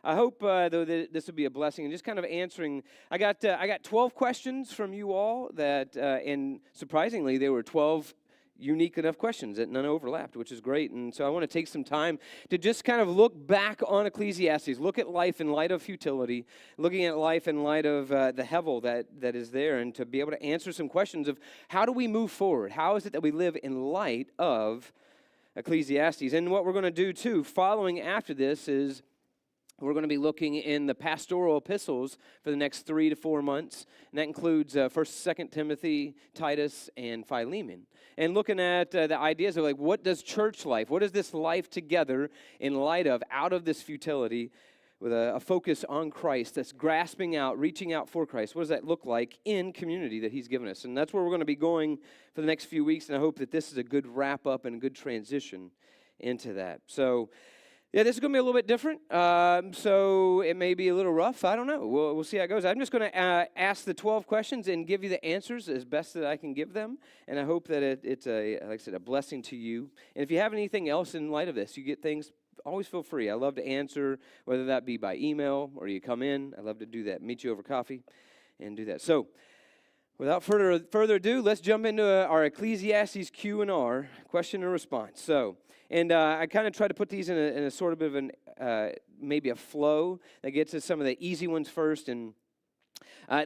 I hope, though, that this will be a blessing and just kind of answering. I got 12 questions from you all that, and surprisingly, there were 12 unique enough questions that none overlapped, which is great. And so I want to take some time to just kind of look back on Ecclesiastes, look at life in light of futility, looking at life in light of the hevel that is there, and to be able to answer some questions of how do we move forward? How is it that we live in light of Ecclesiastes? And what we're going to do, too, following after this is we're going to be looking in the pastoral epistles for the next 3 to 4 months, and that includes 1st, 2nd Timothy, Titus, and Philemon. And looking at the ideas of, like, what does church life, what is this life together in light of, out of this futility, with a focus on Christ that's grasping out, reaching out for Christ. What does that look like in community that he's given us? And that's where we're going to be going for the next few weeks, and I hope that this is a good wrap-up and a good transition into that. So, yeah, this is going to be a little bit different, so it may be a little rough. I don't know. We'll see how it goes. I'm just going to ask the 12 questions and give you the answers as best that I can give them, and I hope that it's, like I said, a blessing to you. And if you have anything else in light of this, you get things, always feel free. I love to answer, whether that be by email or you come in. I love to do that, meet you over coffee and do that. So, without further ado, let's jump into our Ecclesiastes Q&R, question and response. So, and I kind of try to put these in a sort of an, maybe a flow that gets us some of the easy ones first. And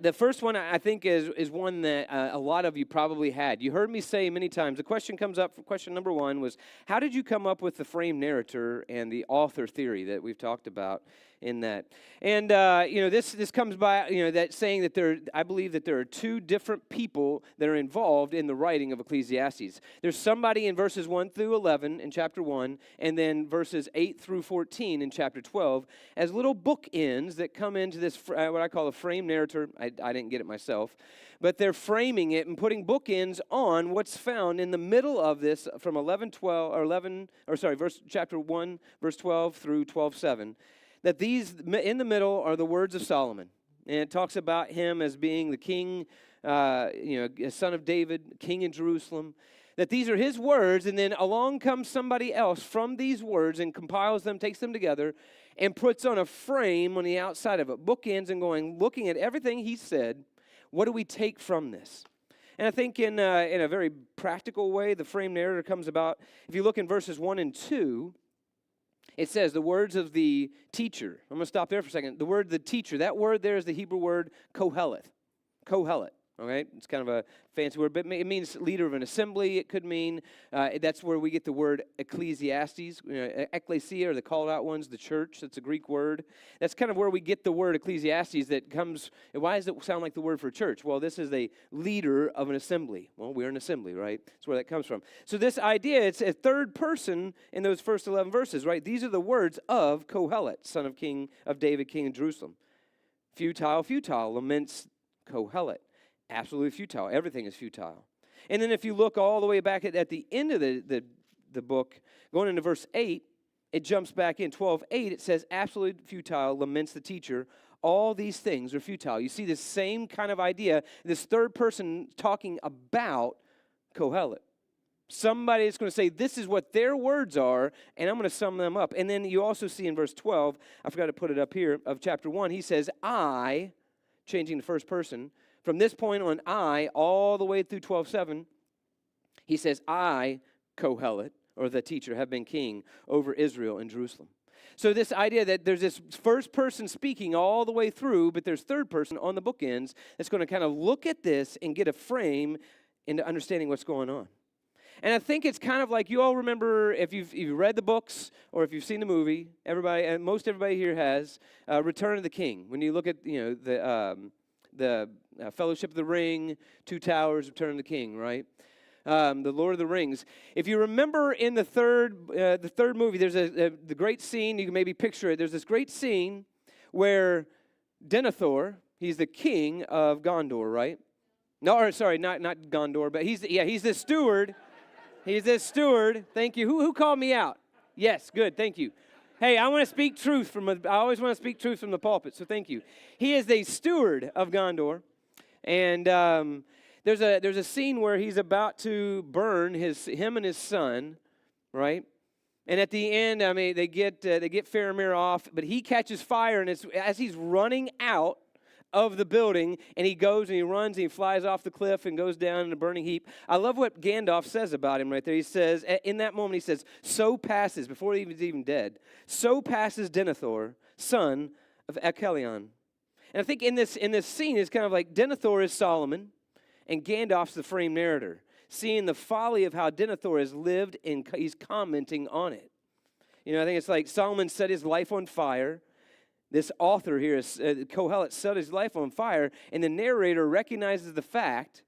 the first one, I think, is one that a lot of you probably had. You heard me say many times, the question comes up, question number one was, how did you come up with the frame narrator and the author theory that we've talked about in that? And, this comes by, that saying that I believe that there are two different people that are involved in the writing of Ecclesiastes. There's somebody in verses 1 through 11 in chapter 1, and then verses 8 through 14 in chapter 12, as little bookends that come into this, what I call a frame narrator. I didn't get it myself, but they're framing it and putting bookends on what's found in the middle of this from chapter 1, verse 12 through 12:7. That these in the middle are the words of Solomon. And it talks about him as being the king, a son of David, king in Jerusalem. That these are his words, and then along comes somebody else from these words and compiles them, takes them together, and puts on a frame on the outside of it, bookends, and looking at everything he said, what do we take from this? And I think in a very practical way, the frame narrator comes about. If you look in verses 1 and 2, it says the words of the teacher. I'm going to stop there for a second. The word the teacher, that word there is the Hebrew word kohelet. Kohelet. Okay, it's kind of a fancy word, but it means leader of an assembly. It could mean, that's where we get the word Ecclesiastes, ecclesia, or the called out ones, the church. That's a Greek word. That's kind of where we get the word Ecclesiastes that comes. Why does it sound like the word for church? Well, this is a leader of an assembly. Well, we're an assembly, right? That's where that comes from. So this idea, it's a third person in those first 11 verses, right? These are the words of Kohelet, son of David, king of Jerusalem. Futile, futile, laments Kohelet. Absolutely futile. Everything is futile. And then if you look all the way back at the end of the book, going into verse 8, it jumps back in 12:8. It says, absolutely futile, laments the teacher. All these things are futile. You see this same kind of idea, this third person talking about Kohelet. Somebody is going to say, this is what their words are, and I'm going to sum them up. And then you also see in verse 12, I forgot to put it up here, of chapter 1, he says, I, changing the first person, from this point on, I, all the way through 12:7, he says, I, Kohelet, or the teacher, have been king over Israel and Jerusalem. So this idea that there's this first person speaking all the way through, but there's third person on the bookends that's going to kind of look at this and get a frame into understanding what's going on. And I think it's kind of like, you all remember, if you've read the books or if you've seen the movie, most everybody here has, Return of the King. When you look at, the Fellowship of the Ring, Two Towers, Return of the King, right? The Lord of the Rings. If you remember in the third movie, there's the great scene, you can maybe picture it, there's this great scene where Denethor, he's the king of Gondor, right? No, or sorry, not Gondor, but he's the steward. He's the steward. Thank you. Who called me out? Yes, good, thank you. Hey, I want to speak truth I always want to speak truth from the pulpit, so thank you. He is the steward of Gondor, and there's a scene where he's about to burn him and his son, right? And at the end, I mean, they get Faramir off, but he catches fire, and it's as he's running out of the building, and he goes and he runs and he flies off the cliff and goes down in a burning heap. I love what Gandalf says about him right there. He says, in that moment, he says, so passes, before he was even dead, so passes Denethor, son of Eckhelion. And I think in this scene, it's kind of like Denethor is Solomon, and Gandalf's the frame narrator, seeing the folly of how Denethor has lived, and he's commenting on it. You know, I think it's like Solomon set his life on fire. This author here, Kohelet, set his life on fire, and the narrator recognizes the fact,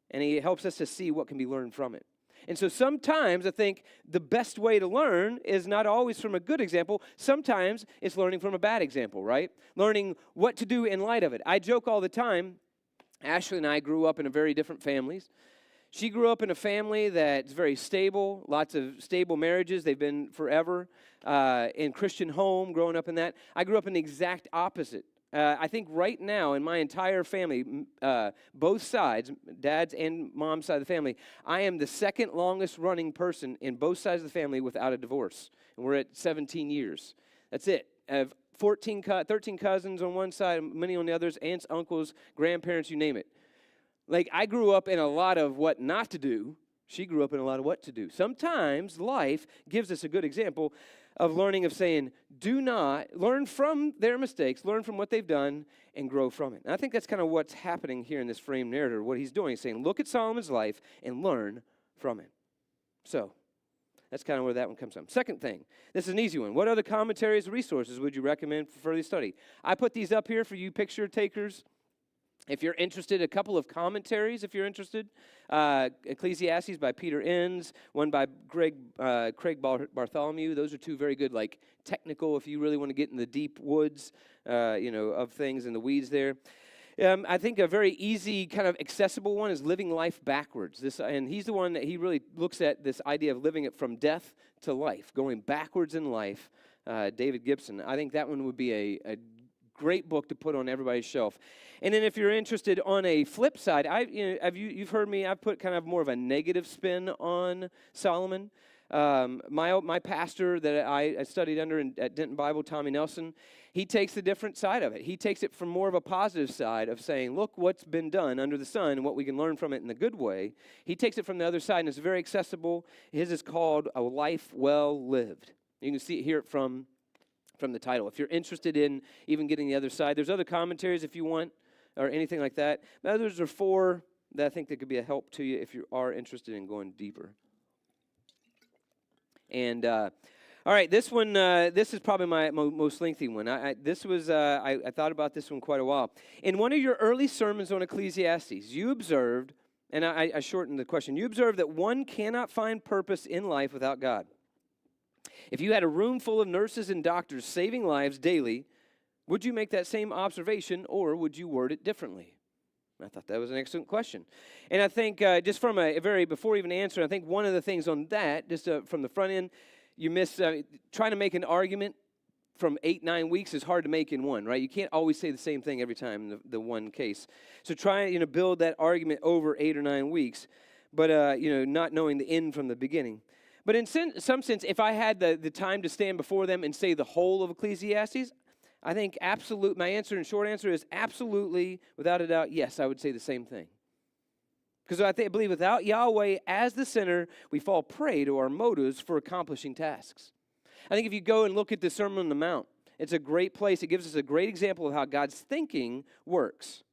and he helps us to see what can be learned from it. And so sometimes I think the best way to learn is not always from a good example. Sometimes it's learning from a bad example, right? Learning what to do in light of it. I joke all the time, Ashley and I grew up in very different families. She grew up in a family that's very stable, lots of stable marriages. They've been forever in Christian home, growing up in that. I grew up in the exact opposite. I think right now in my entire family, both sides, dad's and mom's side of the family, I am the second longest running person in both sides of the family without a divorce. And we're at 17 years. That's it. I have 13 cousins on one side, many on the others, aunts, uncles, grandparents, you name it. Like, I grew up in a lot of what not to do. She grew up in a lot of what to do. Sometimes life gives us a good example of learning, of saying, do not, learn from their mistakes, learn from what they've done, and grow from it. And I think that's kind of what's happening here in this frame narrative. What he's doing is saying, look at Solomon's life and learn from it. So, that's kind of where that one comes from. Second thing, this is an easy one. What other commentaries or resources would you recommend for further study? I put these up here for you picture takers. If you're interested, a couple of commentaries, if you're interested. Ecclesiastes by Peter Enns, one by Craig Bartholomew. Those are two very good, like, technical, if you really want to get in the deep woods, of things in the weeds there. I think a very easy, kind of accessible one is Living Life Backwards. And he's the one that he really looks at this idea of living it from death to life, going backwards in life. David Gibson. I think that one would be a great book to put on everybody's shelf. And then if you're interested on a flip side, you've heard me, I've put kind of more of a negative spin on Solomon. My pastor that I studied under at Denton Bible, Tommy Nelson, he takes the different side of it. He takes it from more of a positive side of saying, look what's been done under the sun and what we can learn from it in the good way. He takes it from the other side, and it's very accessible. His is called A Life Well Lived. You can hear it from the title. If you're interested in even getting the other side, there's other commentaries if you want, or anything like that. But others are four that I think that could be a help to you if you are interested in going deeper. And all right, this one, this is probably my most lengthy one. I thought about this one quite a while. In one of your early sermons on Ecclesiastes, you observed, and I shortened the question, you observed that one cannot find purpose in life without God. If you had a room full of nurses and doctors saving lives daily, would you make that same observation, or would you word it differently? I thought that was an excellent question. And I think just from before even answering, I think one of the things on that, just from the front end, you miss, trying to make an argument from 8-9 weeks is hard to make in one, right? You can't always say the same thing every time in the one case. So try, build that argument over 8 or 9 weeks, but, not knowing the end from the beginning. But in some sense, if I had the time to stand before them and say the whole of Ecclesiastes, I think my short answer is absolutely, without a doubt, yes, I would say the same thing. Because I believe without Yahweh as the center, we fall prey to our motives for accomplishing tasks. I think if you go and look at the Sermon on the Mount, it's a great place. It gives us a great example of how God's thinking works.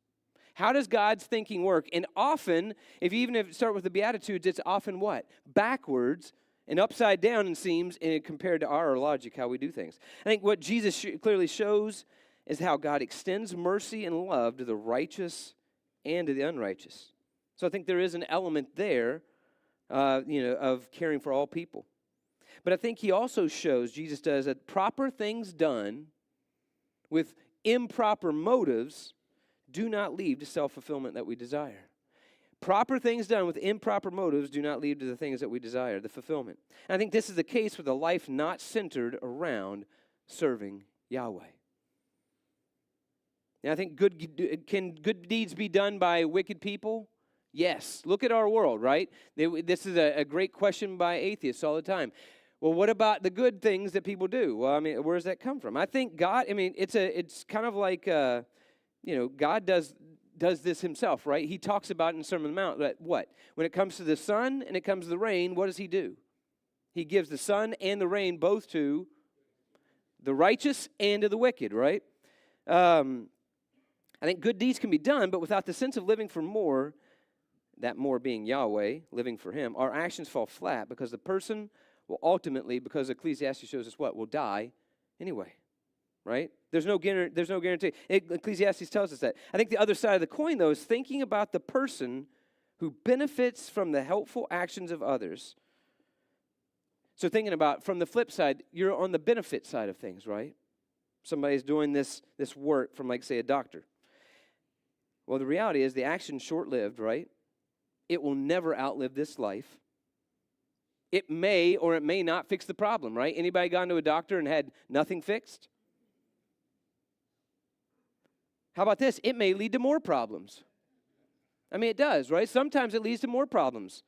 How does God's thinking work? And often, if you start with the Beatitudes, it's often what? Backwards and upside down, it seems, compared to our logic, how we do things. I think what Jesus clearly shows is how God extends mercy and love to the righteous and to the unrighteous. So I think there is an element there, of caring for all people. But I think he also shows, Jesus does, that proper things done with improper motives do not lead to self-fulfillment that we desire. Proper things done with improper motives do not lead to the things that we desire, the fulfillment. And I think this is the case with a life not centered around serving Yahweh. And I think can good deeds be done by wicked people? Yes. Look at our world, right? This is a great question by atheists all the time. Well, what about the good things that people do? Well, I mean, where does that come from? I think God, I mean, it's kind of like, God does this himself, right? He talks about in the Sermon on the Mount that what? When it comes to the sun and it comes to the rain, what does he do? He gives the sun and the rain both to the righteous and to the wicked, right? I think good deeds can be done, but without the sense of living for more, that more being Yahweh, living for him, our actions fall flat because the person will ultimately, because Ecclesiastes shows us what, will die anyway, right? There's no guarantee. Ecclesiastes tells us that. I think the other side of the coin, though, is thinking about the person who benefits from the helpful actions of others. So thinking about, from the flip side, you're on the benefit side of things, right? Somebody's doing this work from, like, say, a doctor. Well, the reality is the action's short-lived, right? It will never outlive this life. It may or it may not fix the problem, right? Anybody gone to a doctor and had nothing fixed? How about this? It may lead to more problems. I mean, it does, right? Sometimes it leads to more problems.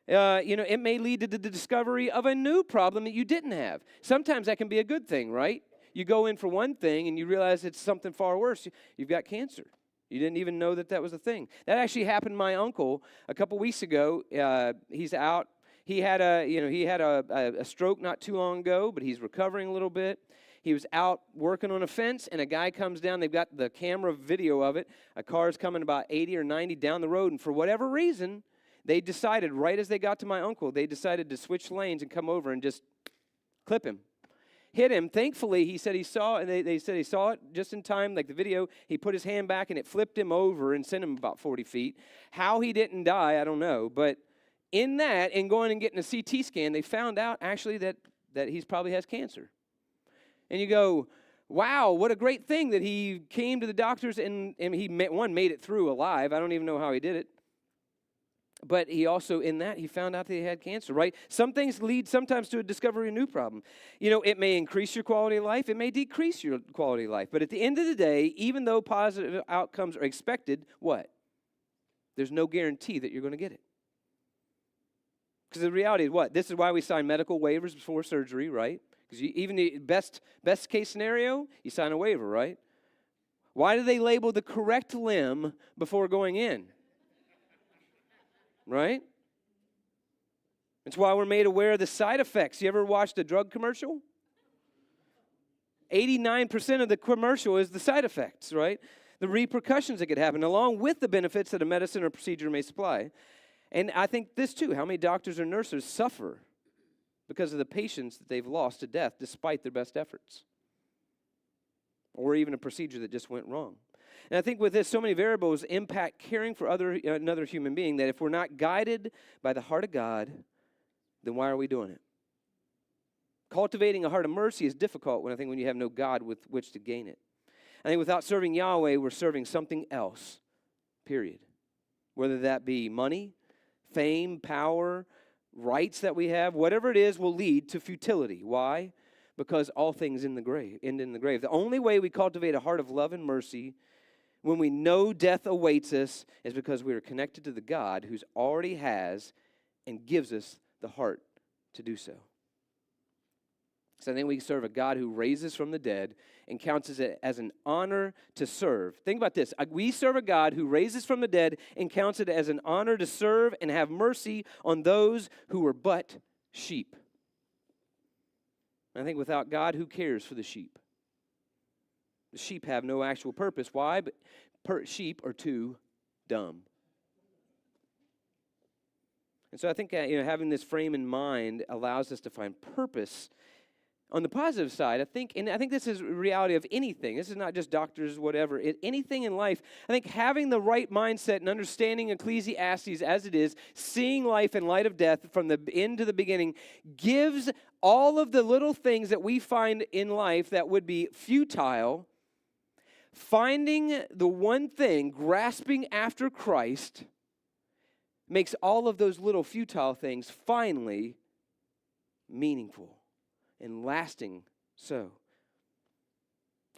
It may lead to the discovery of a new problem that you didn't have. Sometimes that can be a good thing, right? You go in for one thing and you realize it's something far worse. You've got cancer. You didn't even know that was a thing. That actually happened to my uncle a couple weeks ago. He's out. He had a stroke not too long ago, but he's recovering a little bit. He was out working on a fence, and a guy comes down. They've got the camera video of it. A car's coming about 80 or 90 down the road, and for whatever reason, they decided, right as they got to my uncle, they decided to switch lanes and come over and just clip him. Hit him. Thankfully, he said he saw, and they said he saw it just in time, like the video. He put his hand back, and it flipped him over and sent him about 40 feet. How he didn't die, I don't know, but in that, and going and getting a CT scan, they found out actually that he probably has cancer. And you go, wow, what a great thing that he came to the doctors and he made it through alive. I don't even know how he did it. But he also, in that, he found out that he had cancer, right? Some things lead sometimes to a discovery of a new problem. It may increase your quality of life. It may decrease your quality of life. But at the end of the day, even though positive outcomes are expected, what? There's no guarantee that you're going to get it. Because the reality is what? This is why we sign medical waivers before surgery, right? Because even the best case scenario, you sign a waiver, right? Why do they label the correct limb before going in? Right? It's why we're made aware of the side effects. You ever watched a drug commercial? 89% of the commercial is the side effects, right? The repercussions that could happen, along with the benefits that a medicine or procedure may supply. And I think this too, how many doctors or nurses suffer because of the patients that they've lost to death despite their best efforts? Or even a procedure that just went wrong. And I think with this, so many variables impact caring for another human being that if we're not guided by the heart of God, then why are we doing it? Cultivating a heart of mercy is difficult when you have no God with which to gain it. I think without serving Yahweh, we're serving something else, period. Whether that be money, fame, power, rights that we have, whatever it is will lead to futility. Why? Because all things end in the grave. The only way we cultivate a heart of love and mercy when we know death awaits us is because we are connected to the God who already has and gives us the heart to do so. So I think we serve a God who raises from the dead and counts it as an honor to serve. Think about this. We serve a God who raises from the dead and counts it as an honor to serve and have mercy on those who were but sheep. I think without God, who cares for the sheep? The sheep have no actual purpose. Why? But sheep are too dumb. And so I think having this frame in mind allows us to find purpose. On the positive side, I think this is reality of anything. This is not just doctors, whatever. Anything in life, I think having the right mindset and understanding Ecclesiastes as it is, seeing life in light of death from the end to the beginning, gives all of the little things that we find in life that would be futile, finding the one thing, grasping after Christ, makes all of those little futile things finally meaningful and lasting so.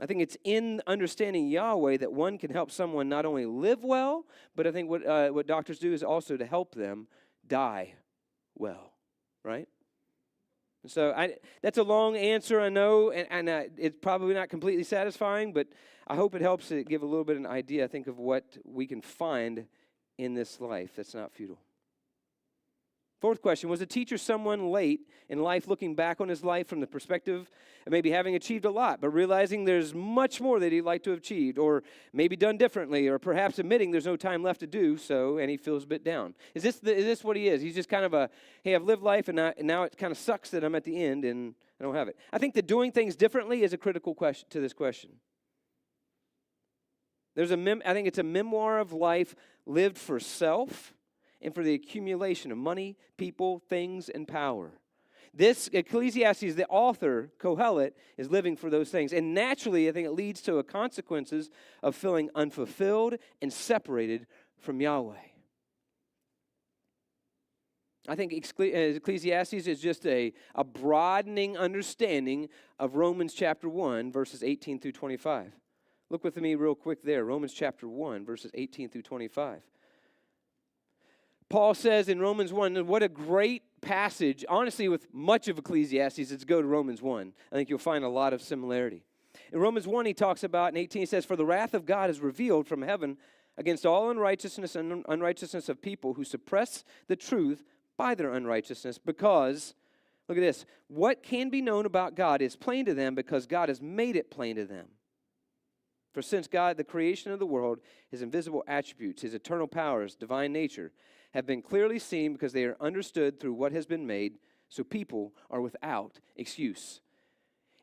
I think it's in understanding Yahweh that one can help someone not only live well, but I think what doctors do is also to help them die well, right? So that's a long answer, I know, and it's probably not completely satisfying, but I hope it helps to give a little bit of an idea, I think, of what we can find in this life that's not futile. Fourth question, was a teacher someone late in life looking back on his life from the perspective of maybe having achieved a lot, but realizing there's much more that he'd like to have achieved, or maybe done differently, or perhaps admitting there's no time left to do so, and he feels a bit down? Is this what he is? He's just kind of hey, I've lived life, and now it kind of sucks that I'm at the end, and I don't have it. I think that doing things differently is a critical question to this question. I think it's a memoir of life lived for self, and for the accumulation of money, people, things, and power. This Ecclesiastes, the author, Kohelet, is living for those things. And naturally, I think it leads to a consequences of feeling unfulfilled and separated from Yahweh. I think Ecclesiastes is just a broadening understanding of Romans chapter 1, verses 18 through 25. Look with me real quick there, Romans chapter 1, verses 18 through 25. Paul says in Romans 1, what a great passage. Honestly, with much of Ecclesiastes, let's go to Romans 1. I think you'll find a lot of similarity. In Romans 1, he talks about, in 18, he says, for the wrath of God is revealed from heaven against all unrighteousness and unrighteousness of people who suppress the truth by their unrighteousness, because, look at this, what can be known about God is plain to them because God has made it plain to them. For since God, the creation of the world, his invisible attributes, his eternal powers, divine nature, have been clearly seen because they are understood through what has been made, so people are without excuse.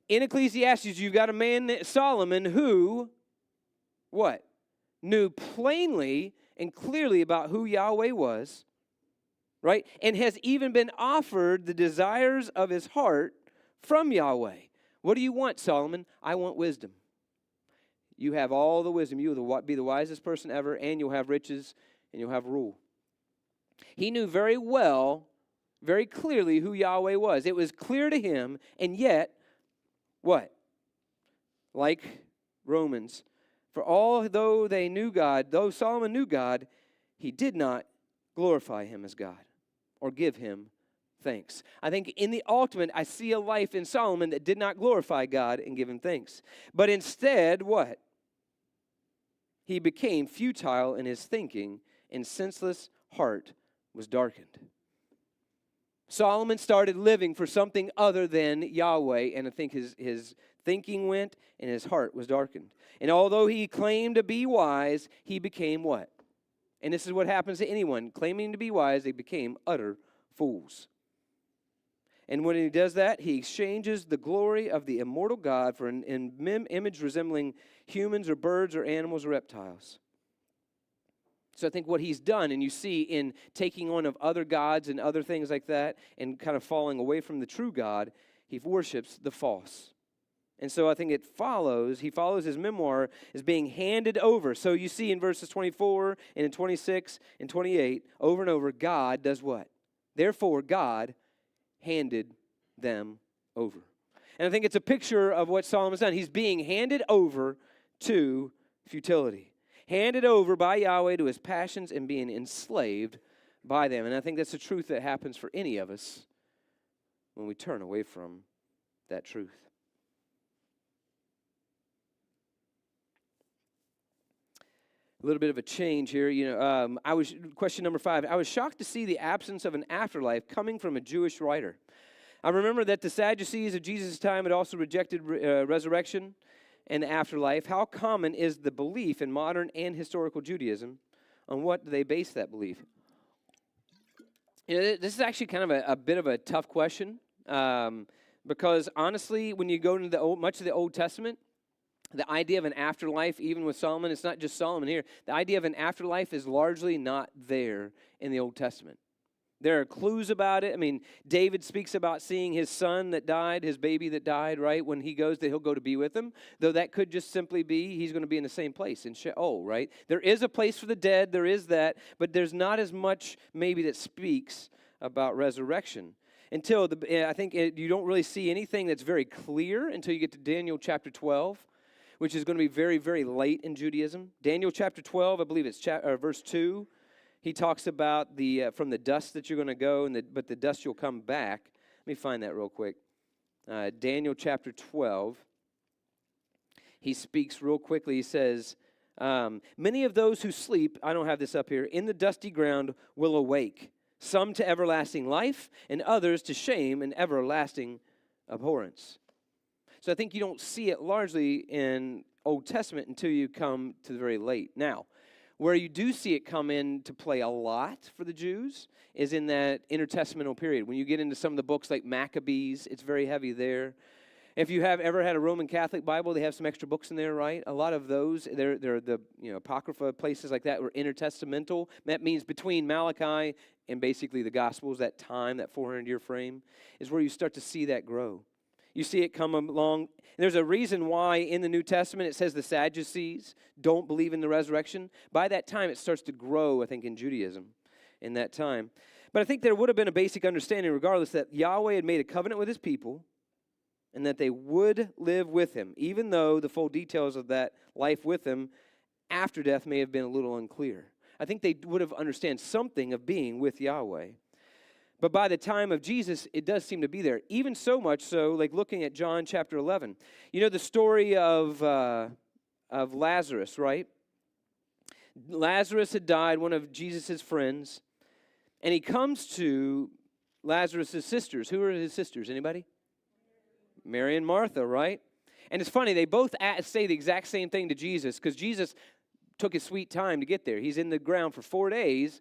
In Ecclesiastes, you've got a man, Solomon, who, what? Knew plainly and clearly about who Yahweh was, right? And has even been offered the desires of his heart from Yahweh. What do you want, Solomon? I want wisdom. You have all the wisdom. You will be the wisest person ever, and you'll have riches, and you'll have rule. He knew very well, very clearly who Yahweh was. It was clear to him, and yet, what? Like Romans, for although they knew God, though Solomon knew God, he did not glorify him as God or give him thanks. I think in the ultimate, I see a life in Solomon that did not glorify God and give him thanks. But instead, what? He became futile in his thinking, and senseless heart was darkened. Solomon started living for something other than Yahweh, and I think his thinking went and his heart was darkened. And although he claimed to be wise, he became what? And this is what happens to anyone. Claiming to be wise, they became utter fools. And when he does that, he exchanges the glory of the immortal God for an image resembling humans or birds or animals or reptiles. So I think what he's done, and you see in taking on of other gods and other things like that, and kind of falling away from the true God, he worships the false. And so I think he follows his memoir as being handed over. So you see in verses 24 and in 26 and 28, over and over, God does what? Therefore, God handed them over. And I think it's a picture of what Solomon's done. He's being handed over to futility. Handed over by Yahweh to his passions and being enslaved by them. And I think that's the truth that happens for any of us when we turn away from that truth. A little bit of a change here. Question number 5. I was shocked to see the absence of an afterlife coming from a Jewish writer. I remember that the Sadducees of Jesus' time had also rejected resurrection and the afterlife. How common is the belief in modern and historical Judaism? On what do they base that belief? This is actually kind of a bit of a tough question because honestly, when you go into much of the Old Testament, the idea of an afterlife, even with Solomon, it's not just Solomon here. The idea of an afterlife is largely not there in the Old Testament. There are clues about it. I mean, David speaks about seeing his son that died, his baby that died, right? When he goes, that he'll go to be with him. Though that could just simply be he's going to be in the same place, in Sheol, right? There is a place for the dead, there is that, but there's not as much maybe that speaks about resurrection. I think you don't really see anything that's very clear until you get to Daniel chapter 12, which is going to be very, very late in Judaism. Daniel chapter 12, I believe it's verse 2. He talks about from the dust that you're going to go, but the dust you'll come back. Let me find that real quick. Daniel chapter 12. He speaks real quickly. He says, many of those who sleep, I don't have this up here, in the dusty ground will awake, some to everlasting life, and others to shame and everlasting abhorrence. So I think you don't see it largely in Old Testament until you come to the very late. Now, where you do see it come into play a lot for the Jews is in that intertestamental period. When you get into some of the books like Maccabees, it's very heavy there. If you have ever had a Roman Catholic Bible, they have some extra books in there, right? A lot of those, they're the Apocrypha, places like that were intertestamental. That means between Malachi and basically the Gospels, that time, that 400-year frame, is where you start to see that grow. You see it come along. There's a reason why in the New Testament it says the Sadducees don't believe in the resurrection. By that time, it starts to grow, I think, in Judaism in that time. But I think there would have been a basic understanding, regardless, that Yahweh had made a covenant with his people and that they would live with him, even though the full details of that life with him after death may have been a little unclear. I think they would have understood something of being with Yahweh. But by the time of Jesus, it does seem to be there. Even so much so, like looking at John chapter 11. You know the story of Lazarus, right? Lazarus had died, one of Jesus' friends. And he comes to Lazarus' sisters. Who are his sisters? Anybody? Mary and Martha, right? And it's funny, they both say the exact same thing to Jesus because Jesus took his sweet time to get there. He's in the ground for 4 days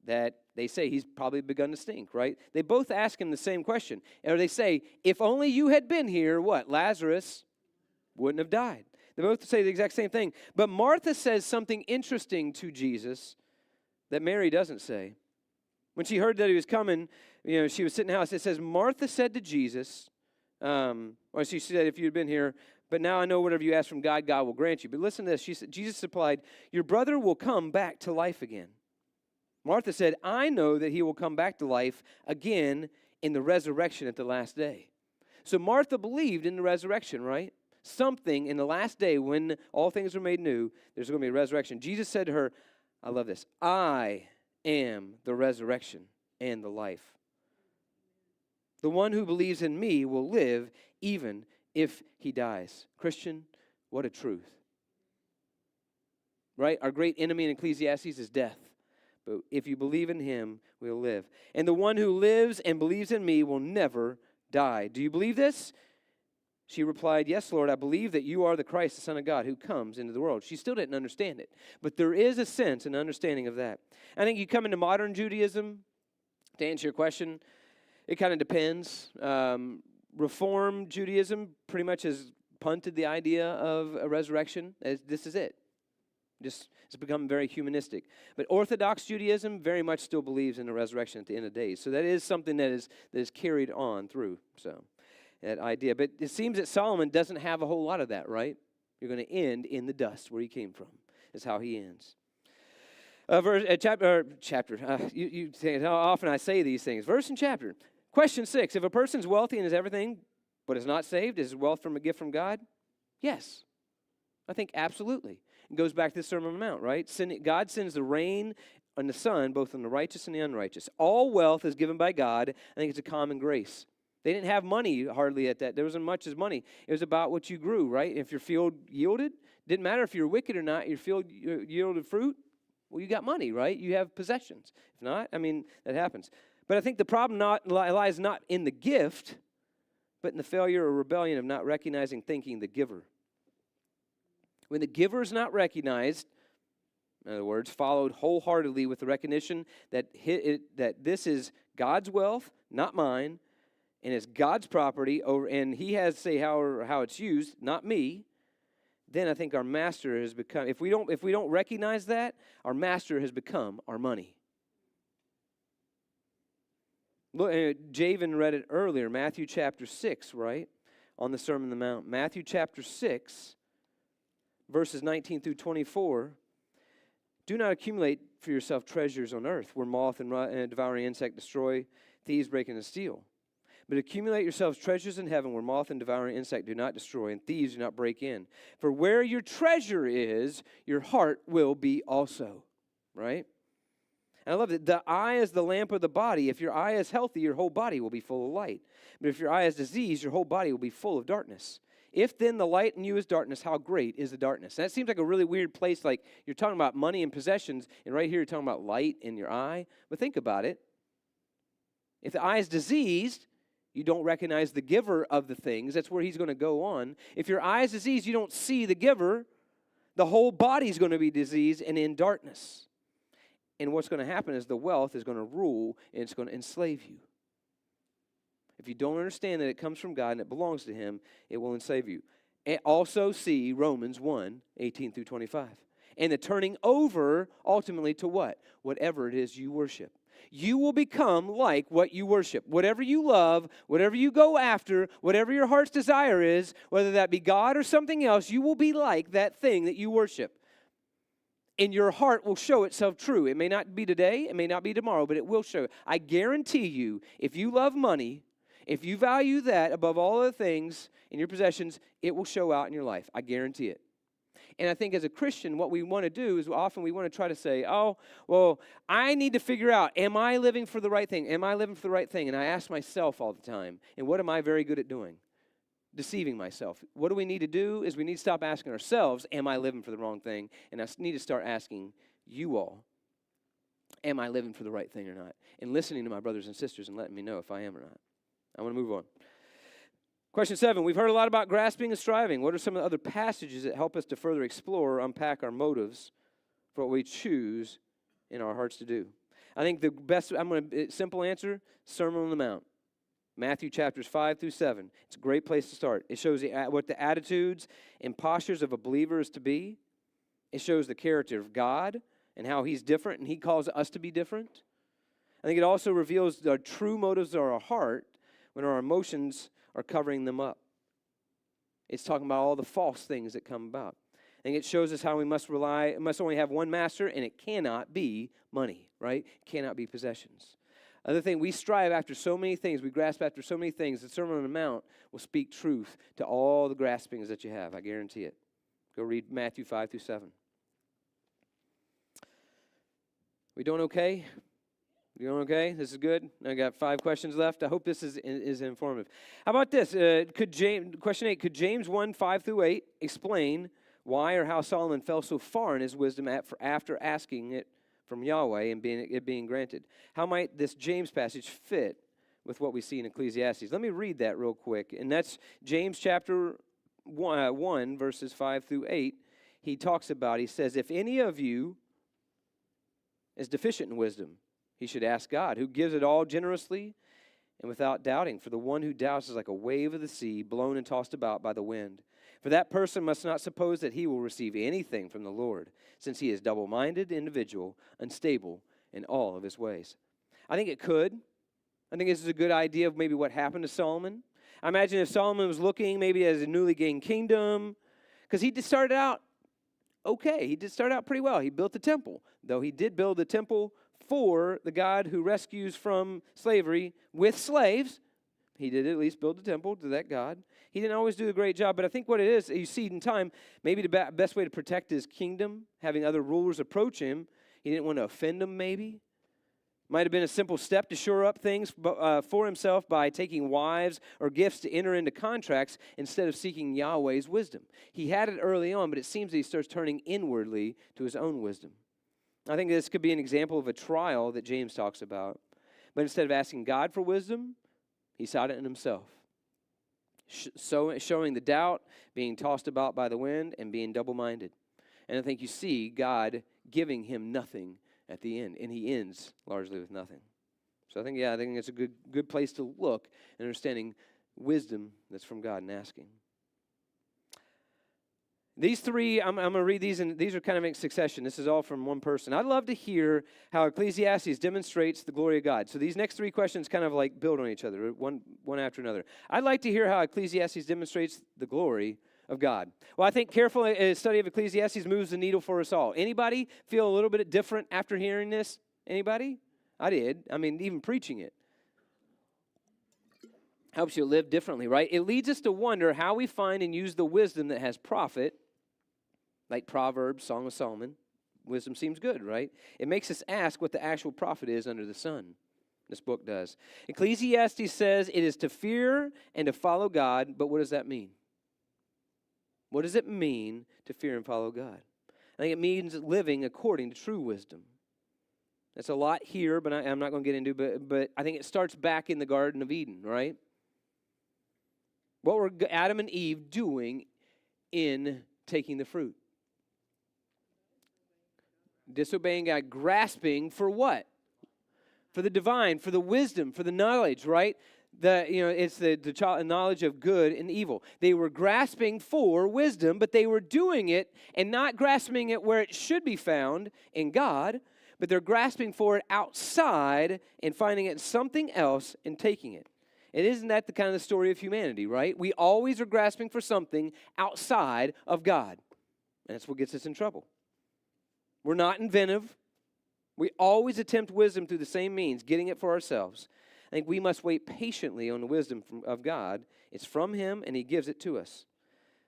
that they say he's probably begun to stink, right? They both ask him the same question. Or they say, if only you had been here, what? Lazarus wouldn't have died. They both say the exact same thing. But Martha says something interesting to Jesus that Mary doesn't say. When she heard that he was coming, she was sitting in the house. It says, Martha said to Jesus, or she said, if you had been here, but now I know whatever you ask from God, God will grant you. But listen to this. She said, Jesus replied, your brother will come back to life again. Martha said, I know that he will come back to life again in the resurrection at the last day. So Martha believed in the resurrection, right? Something in the last day when all things are made new, there's going to be a resurrection. Jesus said to her, I love this, I am the resurrection and the life. The one who believes in me will live even if he dies. Christian, what a truth. Right? Our great enemy in Ecclesiastes is death. But if you believe in him, we'll live. And the one who lives and believes in me will never die. Do you believe this? She replied, yes, Lord, I believe that you are the Christ, the Son of God, who comes into the world. She still didn't understand it. But there is a sense and understanding of that. I think you come into modern Judaism, to answer your question, it kind of depends. Reform Judaism pretty much has punted the idea of a resurrection as this is it. It's become very humanistic. But Orthodox Judaism very much still believes in the resurrection at the end of days. So that is something that is carried on through. So that idea. But it seems that Solomon doesn't have a whole lot of that, right? You're going to end in the dust where you came from. Is how he ends. Chapter. You say how often I say these things. Verse and chapter. Question 6, if a person's wealthy and has everything, but is not saved, is his wealth from a gift from God? Yes. I think absolutely. It goes back to the Sermon on the Mount, right? God sends the rain and the sun, both on the righteous and the unrighteous. All wealth is given by God. I think it's a common grace. They didn't have money hardly at that. There wasn't much as money. It was about what you grew, right? If your field yielded, didn't matter if you're wicked or not, your field yielded fruit, well, you got money, right? You have possessions. If not, that happens. But I think the problem lies not in the gift, but in the failure or rebellion of not recognizing, thanking the giver. When the giver is not recognized, in other words, followed wholeheartedly with the recognition that this is God's wealth, not mine, and it's God's property, and he has to say how it's used, not me, then I think our master has become, if we don't recognize that, our master has become our money. Look, Javen read it earlier, Matthew chapter 6, right? On the Sermon on the Mount. Matthew chapter 6, verses 19 through 24. Do not accumulate for yourself treasures on earth, where moth and devouring insect destroy, thieves break in and steal. But accumulate yourselves treasures in heaven, where moth and devouring insect do not destroy, and thieves do not break in. For where your treasure is, your heart will be also. Right? And I love it. The eye is the lamp of the body. If your eye is healthy, your whole body will be full of light. But if your eye is diseased, your whole body will be full of darkness. If then the light in you is darkness, how great is the darkness? And that seems like a really weird place, like you're talking about money and possessions, and right here you're talking about light in your eye. But think about it. If the eye is diseased, you don't recognize the giver of the things. That's where he's going to go on. If your eye is diseased, you don't see the giver. The whole body's going to be diseased and in darkness. And what's going to happen is the wealth is going to rule, and it's going to enslave you. If you don't understand that it comes from God and it belongs to him, it will enslave you. And also see Romans 1:18 through 25. And the turning over ultimately to what? Whatever it is you worship. You will become like what you worship. Whatever you love, whatever you go after, whatever your heart's desire is, whether that be God or something else, you will be like that thing that you worship. And your heart will show itself true. It may not be today, it may not be tomorrow, but it will show. I guarantee you, if you love money, if you value that above all other things in your possessions, it will show out in your life. I guarantee it. And I think as a Christian, what we want to do is often we want to try to say, oh, well, I need to figure out, am I living for the right thing? Am I living for the right thing? And I ask myself all the time, and what am I very good at doing? Deceiving myself. What do we need to do is we need to stop asking ourselves, am I living for the wrong thing? And I need to start asking you all, am I living for the right thing or not? And listening to my brothers and sisters and letting me know if I am or not. I want to move on. Question 7, we've heard a lot about grasping and striving. What are some of the other passages that help us to further explore or unpack our motives for what we choose in our hearts to do? I think the best, simple answer, Sermon on the Mount. Matthew chapters 5 through 7. It's a great place to start. It shows what the attitudes and postures of a believer is to be. It shows the character of God and how he's different and he calls us to be different. I think it also reveals the true motives of our heart when our emotions are covering them up. It's talking about all the false things that come about. I think it shows us how we must only have one master, and it cannot be money, right? It cannot be possessions. Other thing, we strive after so many things, we grasp after so many things. The Sermon on the Mount will speak truth to all the graspings that you have. I guarantee it. Go read Matthew 5 through 7. We doing okay? You doing okay? This is good? I got 5 questions left. I hope this is informative. How about this? Question 8, could James 1, 5 through 8 explain why or how Solomon fell so far in his wisdom after asking it from Yahweh and it being granted? How might this James passage fit with what we see in Ecclesiastes? Let me read that real quick. And that's James chapter 1 verses 5 through 8. He says, if any of you is deficient in wisdom, he should ask God, who gives it all generously and without doubting. For the one who doubts is like a wave of the sea, blown and tossed about by the wind. For that person must not suppose that he will receive anything from the Lord, since he is double-minded individual, unstable in all of his ways. I think it could. I think this is a good idea of maybe what happened to Solomon. I imagine if Solomon was looking maybe as a newly gained kingdom, because he just started out okay. He did start out pretty well. He built the temple, though he did build the temple for the God who rescues from slavery with slaves. He did at least build a temple to that God. He didn't always do a great job, but I think what it is, you see in time, maybe the best way to protect his kingdom, having other rulers approach him, he didn't want to offend them maybe. Might have been a simple step to shore up things for himself by taking wives or gifts to enter into contracts instead of seeking Yahweh's wisdom. He had it early on, but it seems that he starts turning inwardly to his own wisdom. I think this could be an example of a trial that James talks about. But instead of asking God for wisdom, he sought it in himself. Showing the doubt, being tossed about by the wind, and being double-minded. And I think you see God giving him nothing at the end. And he ends largely with nothing. So I think it's a good place to look in understanding wisdom that's from God and asking. These 3, I'm going to read these, and these are kind of in succession. This is all from one person. I'd love to hear how Ecclesiastes demonstrates the glory of God. So these next 3 questions kind of like build on each other, one after another. I'd like to hear how Ecclesiastes demonstrates the glory of God. Well, I think careful study of Ecclesiastes moves the needle for us all. Anybody feel a little bit different after hearing this? Anybody? I did. I mean, even preaching it. Helps you live differently, right? It leads us to wonder how we find and use the wisdom that has profit, like Proverbs, Song of Solomon, Wisdom seems good, right? It makes us ask what the actual profit is under the sun. This book does. Ecclesiastes says it is to fear and to follow God, but what does that mean? What does it mean to fear and follow God? I think it means living according to true wisdom. That's a lot here, but I'm not going to get into it, but I think it starts back in the Garden of Eden, right? What were Adam and Eve doing in taking the fruit? Disobeying God, grasping for what? For the divine, for the wisdom, for the knowledge, right? It's the knowledge of good and evil. They were grasping for wisdom, but they were doing it and not grasping it where it should be found in God, but they're grasping for it outside and finding it in something else and taking it. And isn't that the kind of the story of humanity, right? We always are grasping for something outside of God. And that's what gets us in trouble. We're not inventive. We always attempt wisdom through the same means, getting it for ourselves. I think we must wait patiently on the wisdom of God. It's from Him, and He gives it to us.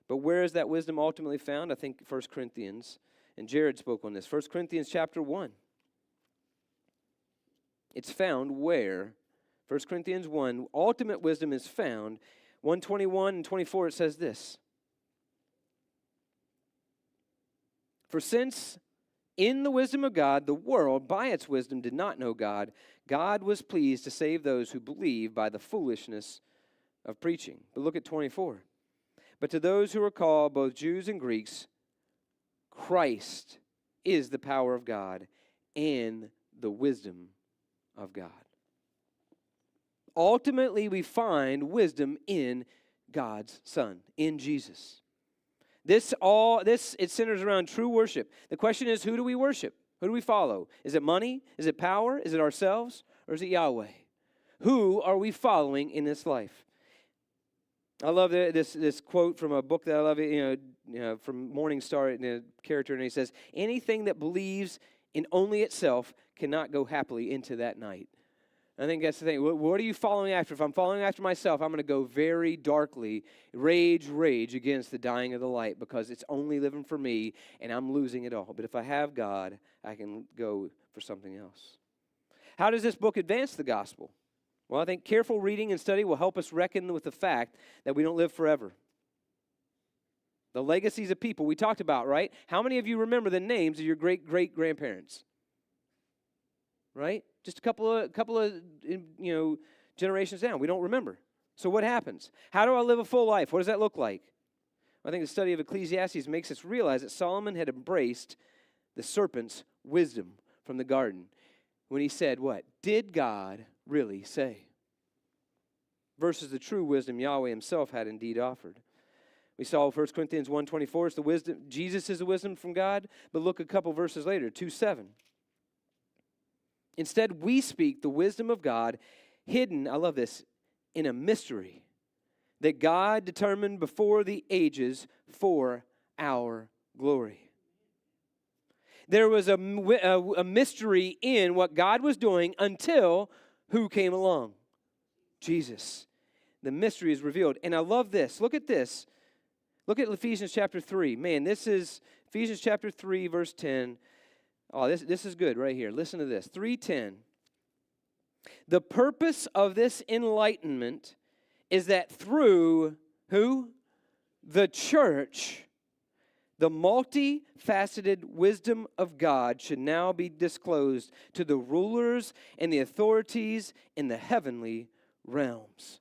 But where is that wisdom ultimately found? I think 1 Corinthians, and Jared spoke on this. 1 Corinthians chapter 1. It's found where? 1 Corinthians 1, ultimate wisdom is found. 1:21 and 24, it says this. For since in the wisdom of God, the world, by its wisdom, did not know God, God was pleased to save those who believe by the foolishness of preaching. But look at 24. But to those who are called, both Jews and Greeks, Christ is the power of God and the wisdom of God. Ultimately, we find wisdom in God's Son, in Jesus. It centers around true worship. The question is, who do we worship? Who do we follow? Is it money? Is it power? Is it ourselves? Or is it Yahweh? Who are we following in this life? I love this quote from a book that I love, from Morning Star, the character, and he says, anything that believes in only itself cannot go happily into that night. I think that's the thing. What are you following after? If I'm following after myself, I'm going to go very darkly, rage against the dying of the light because it's only living for me and I'm losing it all. But if I have God, I can go for something else. How does this book advance the gospel? Well, I think careful reading and study will help us reckon with the fact that we don't live forever. The legacies of people we talked about, right? How many of you remember the names of your great-great-grandparents? Right? Just a couple of generations down. We don't remember. So what happens? How do I live a full life? What does that look like? I think the study of Ecclesiastes makes us realize that Solomon had embraced the serpent's wisdom from the garden when he said, what? Did God really say? Versus the true wisdom Yahweh himself had indeed offered. We saw 1 Corinthians 1:24 is the wisdom. Jesus is the wisdom from God. But look a couple verses later, 2:7. Instead, we speak the wisdom of God hidden, I love this, in a mystery that God determined before the ages for our glory. There was a mystery in what God was doing until who came along? Jesus. The mystery is revealed. And I love this. Look at this. Look at Ephesians chapter 3. Man, this is Ephesians chapter 3, verse 10. Oh, this is good right here. Listen to this. 3:10. The purpose of this enlightenment is that through who? The church, the multifaceted wisdom of God should now be disclosed to the rulers and the authorities in the heavenly realms.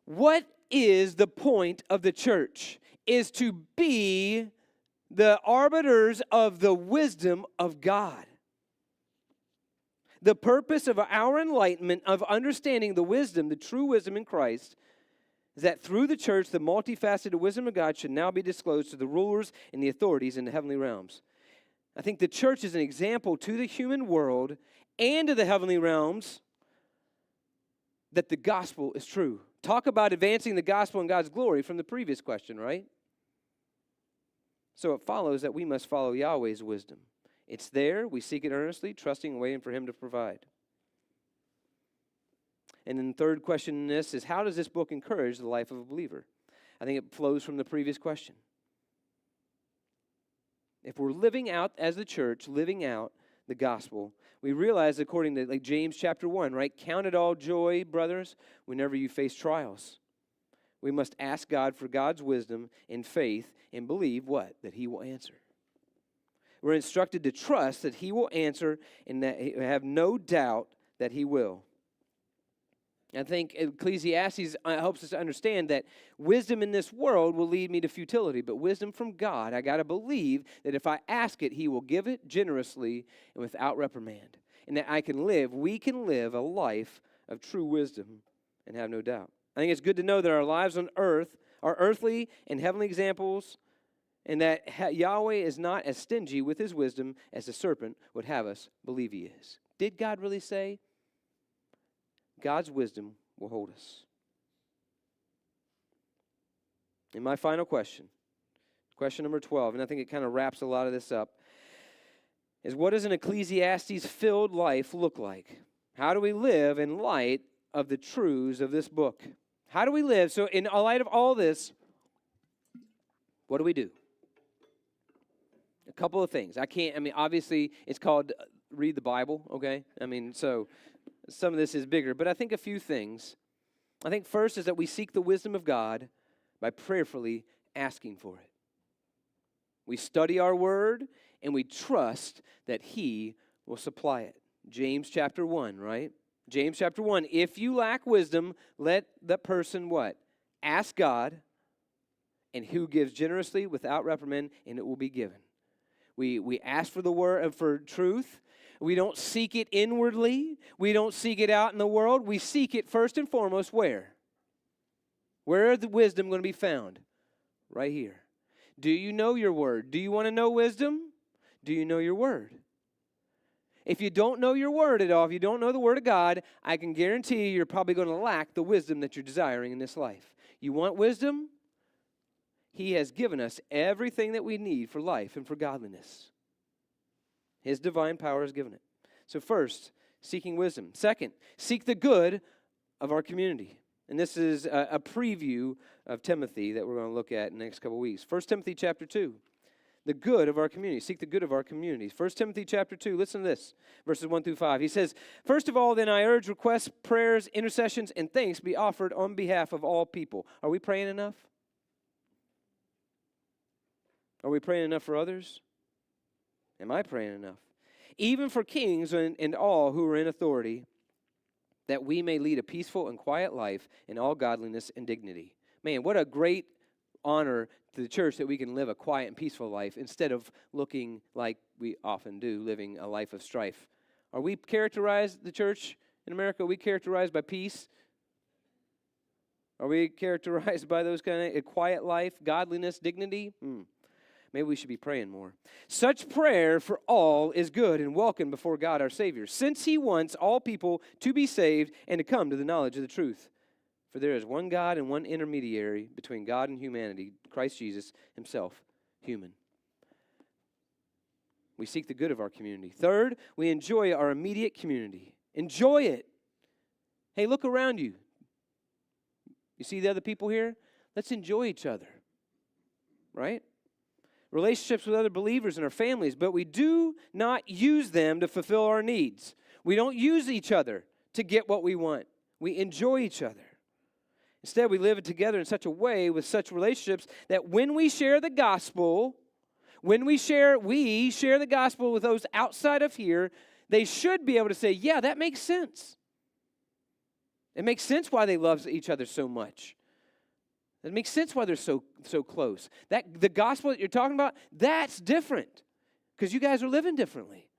What is the point of the church? Is to be the arbiters of the wisdom of God. The purpose of our enlightenment, of understanding the wisdom, the true wisdom in Christ, is that through the church, the multifaceted wisdom of God should now be disclosed to the rulers and the authorities in the heavenly realms. I think the church is an example to the human world and to the heavenly realms that the gospel is true. Talk about advancing the gospel and God's glory from the previous question, right? So it follows that we must follow Yahweh's wisdom. It's there. We seek it earnestly, trusting and waiting for Him to provide. And then the third question in this is, how does this book encourage the life of a believer? I think it flows from the previous question. if we're living out as the church, living out the gospel, we realize, according to James chapter 1, right? Count it all joy, brothers, whenever you face trials. We must ask God for God's wisdom and faith and believe what? That He will answer. We're instructed to trust that He will answer and that have no doubt that He will. I think Ecclesiastes helps us to understand that wisdom in this world will lead me to futility, but wisdom from God, I got to believe that if I ask it, He will give it generously and without reprimand, and that we can live a life of true wisdom and have no doubt. I think it's good to know that our lives on earth are earthly and heavenly examples, and that Yahweh is not as stingy with His wisdom as the serpent would have us believe He is. Did God really say? God's wisdom will hold us. And my final question number 12, and I think it kind of wraps a lot of this up, is what does an Ecclesiastes-filled life look like? How do we live in light of the truths of this book? How do we live? So in light of all this, what do? A couple of things. Obviously, it's called read the Bible, okay? So some of this is bigger, but I think a few things. I think first is that we seek the wisdom of God by prayerfully asking for it. We study our word, and we trust that He will supply it. James chapter 1, right? James chapter 1, if you lack wisdom, let the person what? Ask God, and who gives generously without reprimand, and it will be given. We ask for the word, for truth. We don't seek it inwardly. We don't seek it out in the world. We seek it first and foremost where? Where is the wisdom going to be found? Right here. Do you know your word? Do you want to know wisdom? Do you know your word? If you don't know your word at all, if you don't know the word of God, I can guarantee you're probably going to lack the wisdom that you're desiring in this life. You want wisdom? He has given us everything that we need for life and for godliness. His divine power has given it. So first, seeking wisdom. Second, seek the good of our community. And this is a preview of Timothy that we're going to look at in the next couple of weeks. 1 Timothy chapter 2, the good of our community. Seek the good of our communities. 1 Timothy chapter 2, listen to this, verses 1 through 5. He says, first of all, then I urge requests, prayers, intercessions, and thanks be offered on behalf of all people. Are we praying enough? Are we praying enough for others? Am I praying enough? Even for kings and all who are in authority, that we may lead a peaceful and quiet life in all godliness and dignity. Man, what a great honor to the church that we can live a quiet and peaceful life instead of looking like we often do, living a life of strife. Are we characterized, the church in America, are we characterized by peace? Are we characterized by those kind of a quiet life, godliness, dignity? Maybe we should be praying more. Such prayer for all is good and welcome before God our Savior, since He wants all people to be saved and to come to the knowledge of the truth. For there is one God and one intermediary between God and humanity, Christ Jesus Himself, human. We seek the good of our community. Third, we enjoy our immediate community. Enjoy it. Hey, look around you. You see the other people here? Let's enjoy each other, right? Relationships with other believers and our families, but we do not use them to fulfill our needs. We don't use each other to get what we want. We enjoy each other. Instead, we live together in such a way with such relationships that when we share the gospel, we share the gospel with those outside of here, they should be able to say, yeah, that makes sense. It makes sense why they love each other so much. It makes sense why they're so close. That the gospel that you're talking about, that's different because you guys are living differently.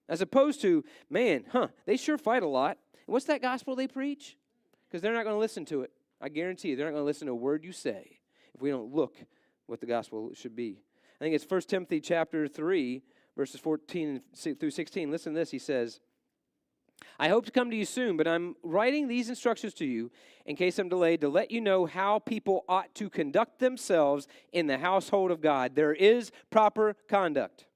As opposed to, they sure fight a lot. And what's that gospel they preach? Because they're not going to listen to it. I guarantee you, they're not going to listen to a word you say if we don't look what the gospel should be. I think it's 1 Timothy chapter 3, verses 14 through 16. Listen to this. He says, I hope to come to you soon, but I'm writing these instructions to you in case I'm delayed to let you know how people ought to conduct themselves in the household of God. There is proper conduct.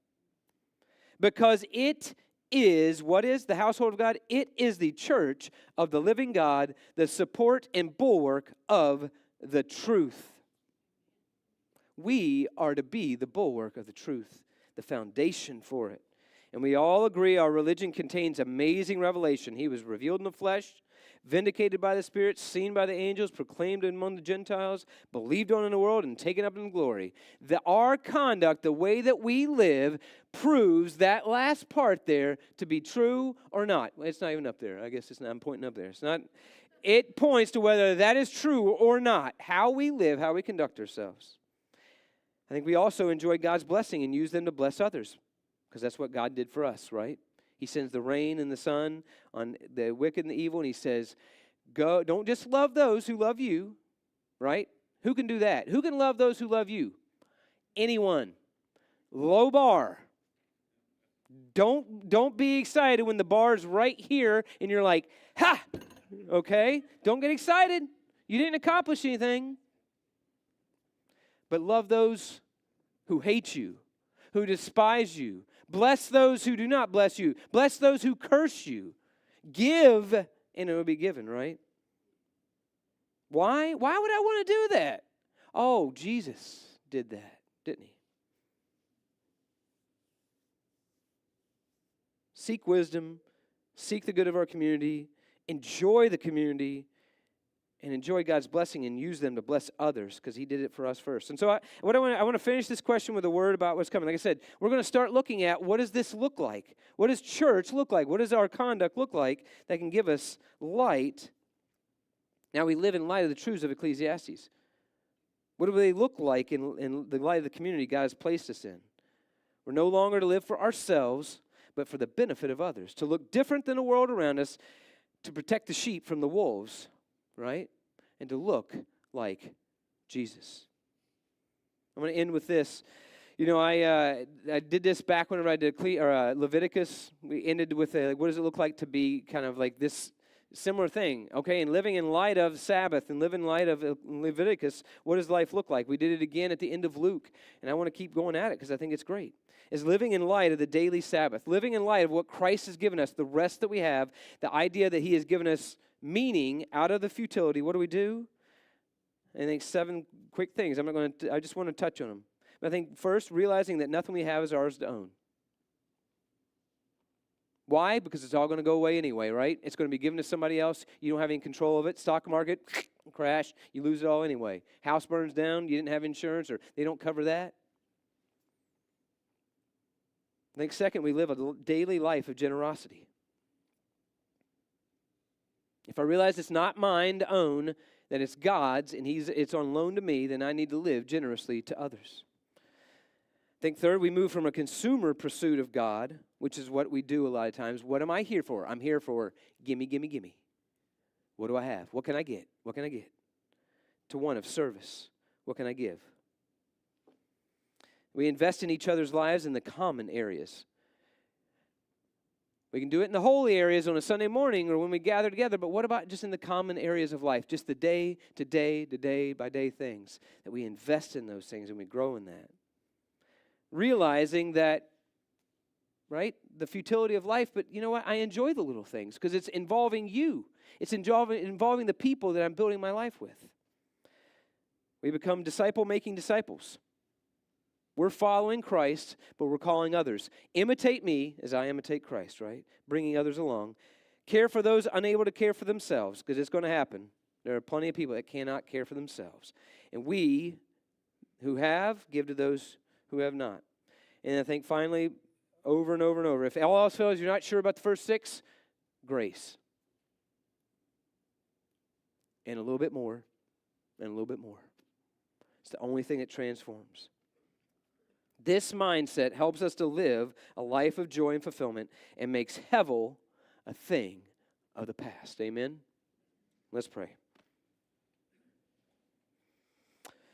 Because it is, what is the household of God? It is the church of the living God, the support and bulwark of the truth. We are to be the bulwark of the truth. the foundation for it. And we all agree our religion contains amazing revelation. He was revealed in the flesh, vindicated by the Spirit, seen by the angels, proclaimed among the Gentiles, believed on in the world, and taken up in glory. Our conduct, the way that we live, proves that last part there to be true or not. It's not even up there. I guess it's not. I'm pointing up there. It's not. It points to whether that is true or not. How we live, how we conduct ourselves. I think we also enjoy God's blessing and use them to bless others, because that's what God did for us, right? He sends the rain and the sun on the wicked and the evil, and he says, "Go, don't just love those who love you," right? Who can do that? Who can love those who love you? Anyone. Low bar. Don't be excited when the bar's right here and you're like, "Ha!" Okay? Don't get excited. You didn't accomplish anything. But love those who hate you, who despise you. Bless those who do not bless you. Bless those who curse you. Give, and it will be given, right? Why? Why would I want to do that? Oh, Jesus did that, didn't he? Seek wisdom. Seek the good of our community. Enjoy the community. And enjoy God's blessing and use them to bless others, because he did it for us first. And so I want to finish this question with a word about what's coming. Like I said, we're going to start looking at, what does this look like? What does church look like? What does our conduct look like that can give us light? Now we live in light of the truths of Ecclesiastes. What do they look like in the light of the community God has placed us in? We're no longer to live for ourselves, but for the benefit of others. To look different than the world around us, to protect the sheep from the wolves, right? And to look like Jesus. I'm going to end with this. You know, I did this back whenever I did Leviticus. We ended with what does it look like to be kind of like this similar thing, okay? And living in light of Sabbath and living in light of Leviticus, what does life look like? We did it again at the end of Luke, and I want to keep going at it because I think it's great. Is living in light of the daily Sabbath, living in light of what Christ has given us, the rest that we have, the idea that he has given us meaning out of the futility. What do? I think 7 quick things. I just want to touch on them. But I think first, realizing that nothing we have is ours to own. Why? Because it's all going to go away anyway, right? It's going to be given to somebody else. You don't have any control of it. Stock market, crash, you lose it all anyway. House burns down, you didn't have insurance, or they don't cover that. I think second, we live a daily life of generosity. If I realize it's not mine to own, that it's God's and it's on loan to me, then I need to live generously to others. I think third, we move from a consumer pursuit of God, which is what we do a lot of times. What am I here for? I'm here for gimme, gimme, gimme. What do I have? What can I get? What can I get? To one of service. What can I give? We invest in each other's lives in the common areas. We can do it in the holy areas on a Sunday morning or when we gather together, but what about just in the common areas of life? Just the day by day things, that we invest in those things and we grow in that. Realizing that, right, the futility of life, but you know what? I enjoy the little things because it's involving you. It's involving the people that I'm building my life with. We become disciple-making disciples. We're following Christ, but we're calling others. Imitate me as I imitate Christ, right? Bringing others along. Care for those unable to care for themselves, because it's going to happen. There are plenty of people that cannot care for themselves. And we who have, give to those who have not. And I think finally, over and over and over, if all else fails, you're not sure about the first 6, grace. And a little bit more, and a little bit more. It's the only thing that transforms. This mindset helps us to live a life of joy and fulfillment and makes hevel a thing of the past. Amen? Let's pray.